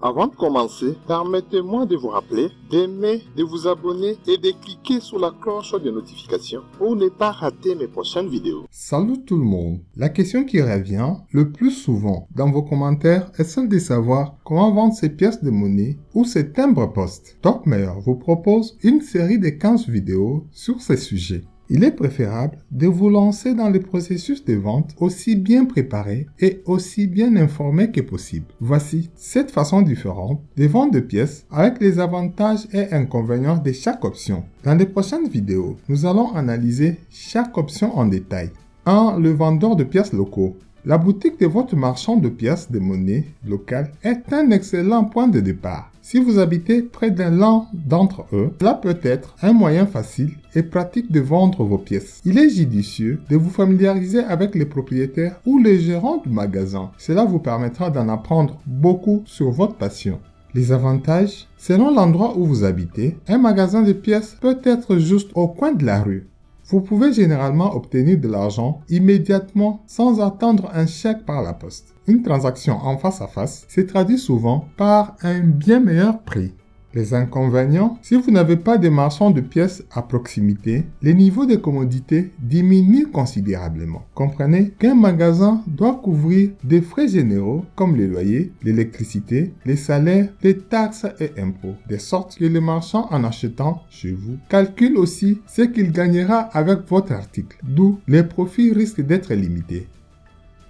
Avant de commencer, permettez-moi de vous rappeler d'aimer, de vous abonner et de cliquer sur la cloche de notification pour ne pas rater mes prochaines vidéos. Salut tout le monde. La question qui revient le plus souvent dans vos commentaires est celle de savoir comment vendre ces pièces de monnaie ou ces timbres-poste. TopMeilleur vous propose une série de 15 vidéos sur ces sujets. Il est préférable de vous lancer dans le processus de vente aussi bien préparé et aussi bien informé que possible. Voici 7 façons différentes de vendre des pièces avec les avantages et inconvénients de chaque option. Dans les prochaines vidéos, nous allons analyser chaque option en détail. 1. Le vendeur de pièces locaux. La boutique de votre marchand de pièces de monnaie locale est un excellent point de départ. Si vous habitez près d'un l'un d'entre eux, cela peut être un moyen facile et pratique de vendre vos pièces. Il est judicieux de vous familiariser avec les propriétaires ou les gérants du magasin. Cela vous permettra d'en apprendre beaucoup sur votre passion. Les avantages, selon l'endroit où vous habitez, un magasin de pièces peut être juste au coin de la rue. Vous pouvez généralement obtenir de l'argent immédiatement sans attendre un chèque par la poste. Une transaction en face à face se traduit souvent par un bien meilleur prix. Les inconvénients, si vous n'avez pas de marchand de pièces à proximité, les niveaux de commodité diminuent considérablement. Comprenez qu'un magasin doit couvrir des frais généraux comme les loyers, l'électricité, les salaires, les taxes et impôts, de sorte que le marchand en achetant chez vous calcule aussi ce qu'il gagnera avec votre article, d'où les profits risquent d'être limités.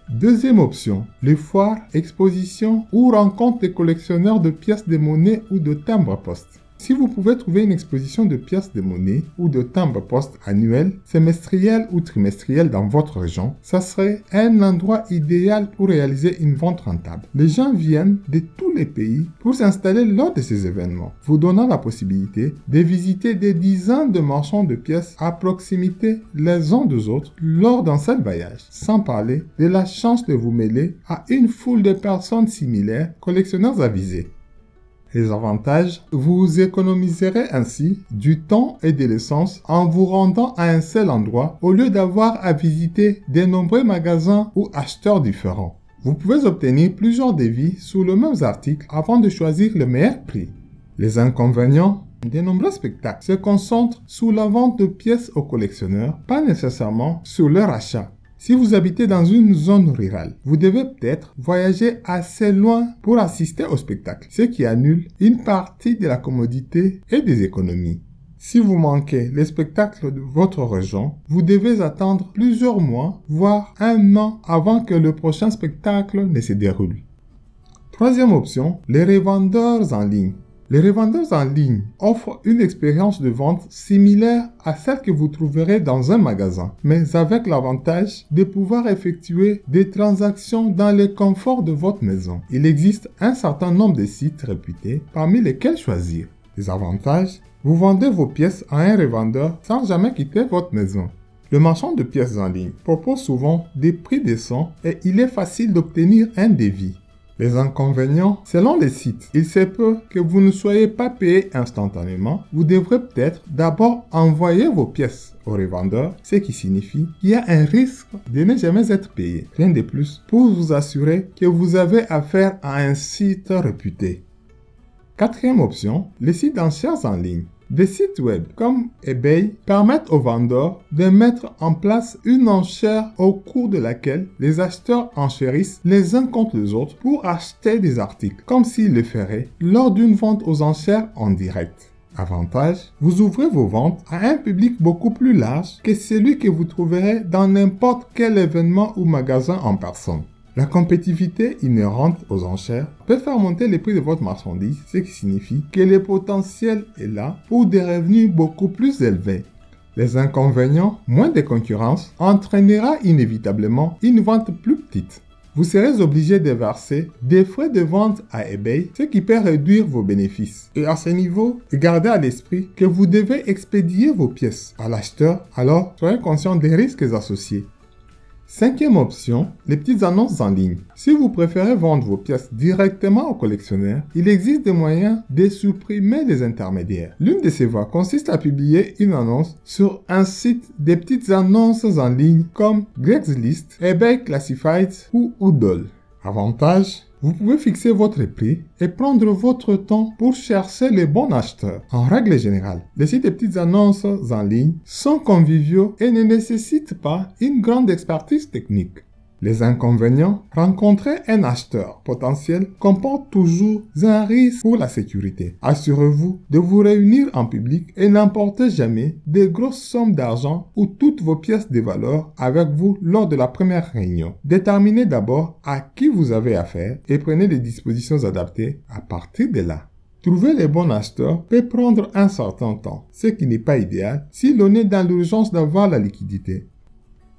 Deuxième option, les foires, expositions ou rencontres de collectionneurs de pièces de monnaie ou de timbres-poste. Si vous pouvez trouver une exposition de pièces de monnaie ou de timbres-poste annuelle, semestrielle ou trimestrielle dans votre région, ça serait un endroit idéal pour réaliser une vente rentable. Les gens viennent de tous les pays pour s'installer lors de ces événements, vous donnant la possibilité de visiter des dizaines de marchands de pièces à proximité les uns des autres lors d'un seul voyage, sans parler de la chance de vous mêler à une foule de personnes similaires, collectionneurs avisés. Les avantages, vous économiserez ainsi du temps et de l'essence en vous rendant à un seul endroit au lieu d'avoir à visiter de nombreux magasins ou acheteurs différents. Vous pouvez obtenir plusieurs devis sur le même article avant de choisir le meilleur prix. Les inconvénients, de nombreux spectacles se concentrent sur la vente de pièces aux collectionneurs, pas nécessairement sur leur achat. Si vous habitez dans une zone rurale, vous devez peut-être voyager assez loin pour assister au spectacle, ce qui annule une partie de la commodité et des économies. Si vous manquez les spectacles de votre région, vous devez attendre plusieurs mois, voire un an avant que le prochain spectacle ne se déroule. Troisième option, les revendeurs en ligne. Les revendeurs en ligne offrent une expérience de vente similaire à celle que vous trouverez dans un magasin, mais avec l'avantage de pouvoir effectuer des transactions dans le confort de votre maison. Il existe un certain nombre de sites réputés parmi lesquels choisir. Les avantages, vous vendez vos pièces à un revendeur sans jamais quitter votre maison. Le marchand de pièces en ligne propose souvent des prix décents et il est facile d'obtenir un devis. Les inconvénients, selon les sites, il se peut que vous ne soyez pas payé instantanément. Vous devrez peut-être d'abord envoyer vos pièces au revendeur, ce qui signifie qu'il y a un risque de ne jamais être payé. Rien de plus pour vous assurer que vous avez affaire à un site réputé. Quatrième option, les sites d'enchères en ligne. Des sites web comme eBay permettent aux vendeurs de mettre en place une enchère au cours de laquelle les acheteurs enchérissent les uns contre les autres pour acheter des articles, comme s'ils le feraient lors d'une vente aux enchères en direct. Avantage, vous ouvrez vos ventes à un public beaucoup plus large que celui que vous trouverez dans n'importe quel événement ou magasin en personne. La compétitivité inhérente aux enchères peut faire monter les prix de votre marchandise, ce qui signifie que le potentiel est là pour des revenus beaucoup plus élevés. Les inconvénients, moins de concurrence, entraînera inévitablement une vente plus petite. Vous serez obligé de verser des frais de vente à eBay, ce qui peut réduire vos bénéfices. Et à ce niveau, gardez à l'esprit que vous devez expédier vos pièces à l'acheteur, alors soyez conscient des risques associés. Cinquième option, les petites annonces en ligne. Si vous préférez vendre vos pièces directement aux collectionneurs, il existe des moyens de supprimer les intermédiaires. L'une de ces voies consiste à publier une annonce sur un site des petites annonces en ligne comme Craigslist, eBay Classifieds ou Oodle. Avantage, Vous pouvez fixer votre prix et prendre votre temps pour chercher les bons acheteurs. En règle générale, les sites de petites annonces en ligne sont conviviaux et ne nécessitent pas une grande expertise technique. Les inconvénients, rencontrer un acheteur potentiel comporte toujours un risque pour la sécurité. Assurez-vous de vous réunir en public et n'emportez jamais des grosses sommes d'argent ou toutes vos pièces de valeur avec vous lors de la première réunion. Déterminez d'abord à qui vous avez affaire et prenez les dispositions adaptées à partir de là. Trouver les bons acheteurs peut prendre un certain temps, ce qui n'est pas idéal si l'on est dans l'urgence d'avoir la liquidité.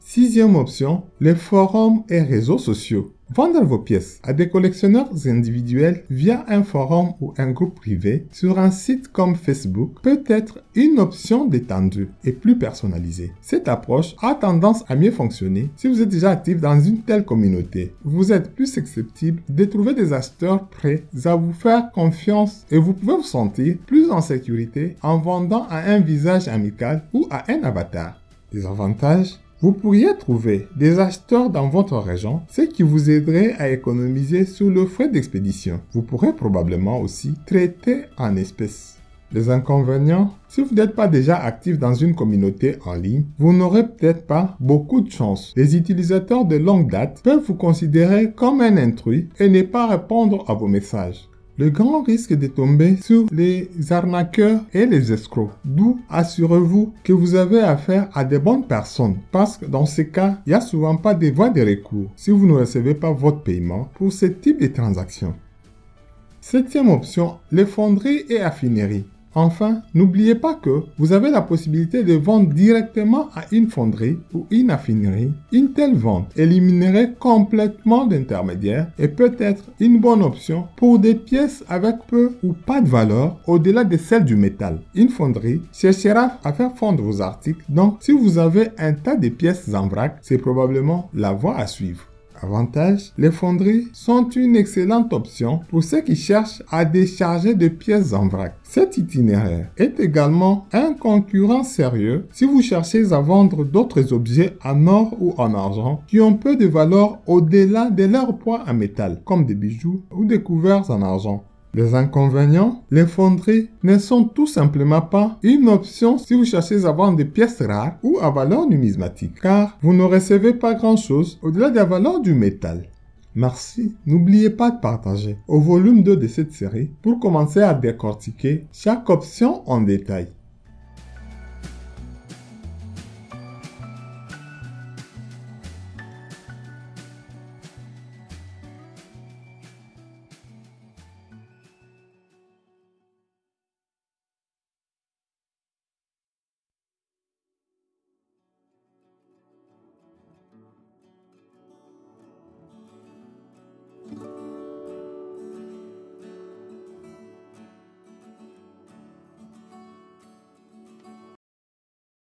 Sixième option, les forums et réseaux sociaux. Vendre vos pièces à des collectionneurs individuels via un forum ou un groupe privé sur un site comme Facebook peut être une option détendue et plus personnalisée. Cette approche a tendance à mieux fonctionner si vous êtes déjà actif dans une telle communauté. Vous êtes plus susceptible de trouver des acheteurs prêts à vous faire confiance et vous pouvez vous sentir plus en sécurité en vendant à un visage amical ou à un avatar. Des avantages: vous pourriez trouver des acheteurs dans votre région, ce qui vous aiderait à économiser sur le frais d'expédition. Vous pourrez probablement aussi traiter en espèces. Les inconvénients: si vous n'êtes pas déjà actif dans une communauté en ligne, vous n'aurez peut-être pas beaucoup de chance. Les utilisateurs de longue date peuvent vous considérer comme un intrus et ne pas répondre à vos messages. Le grand risque de tomber sur les arnaqueurs et les escrocs. D'où assurez-vous que vous avez affaire à des bonnes personnes, parce que dans ces cas, il n'y a souvent pas de voie de recours si vous ne recevez pas votre paiement pour ce type de transaction. Septième option, les fonderies et affineries. Enfin, n'oubliez pas que vous avez la possibilité de vendre directement à une fonderie ou une affinerie. Une telle vente éliminerait complètement d'intermédiaires et peut être une bonne option pour des pièces avec peu ou pas de valeur au-delà de celle du métal. Une fonderie cherchera à faire fondre vos articles, donc si vous avez un tas de pièces en vrac, c'est probablement la voie à suivre. Avantage: les fonderies sont une excellente option pour ceux qui cherchent à décharger de pièces en vrac. Cet itinéraire est également un concurrent sérieux si vous cherchez à vendre d'autres objets en or ou en argent qui ont peu de valeur au-delà de leur poids en métal, comme des bijoux ou des couverts en argent. Les inconvénients: les fonderies ne sont tout simplement pas une option si vous cherchez à vendre des pièces rares ou à valeur numismatique, car vous ne recevez pas grand-chose au-delà de la valeur du métal. Merci, n'oubliez pas de partager au volume 2 de cette série pour commencer à décortiquer chaque option en détail.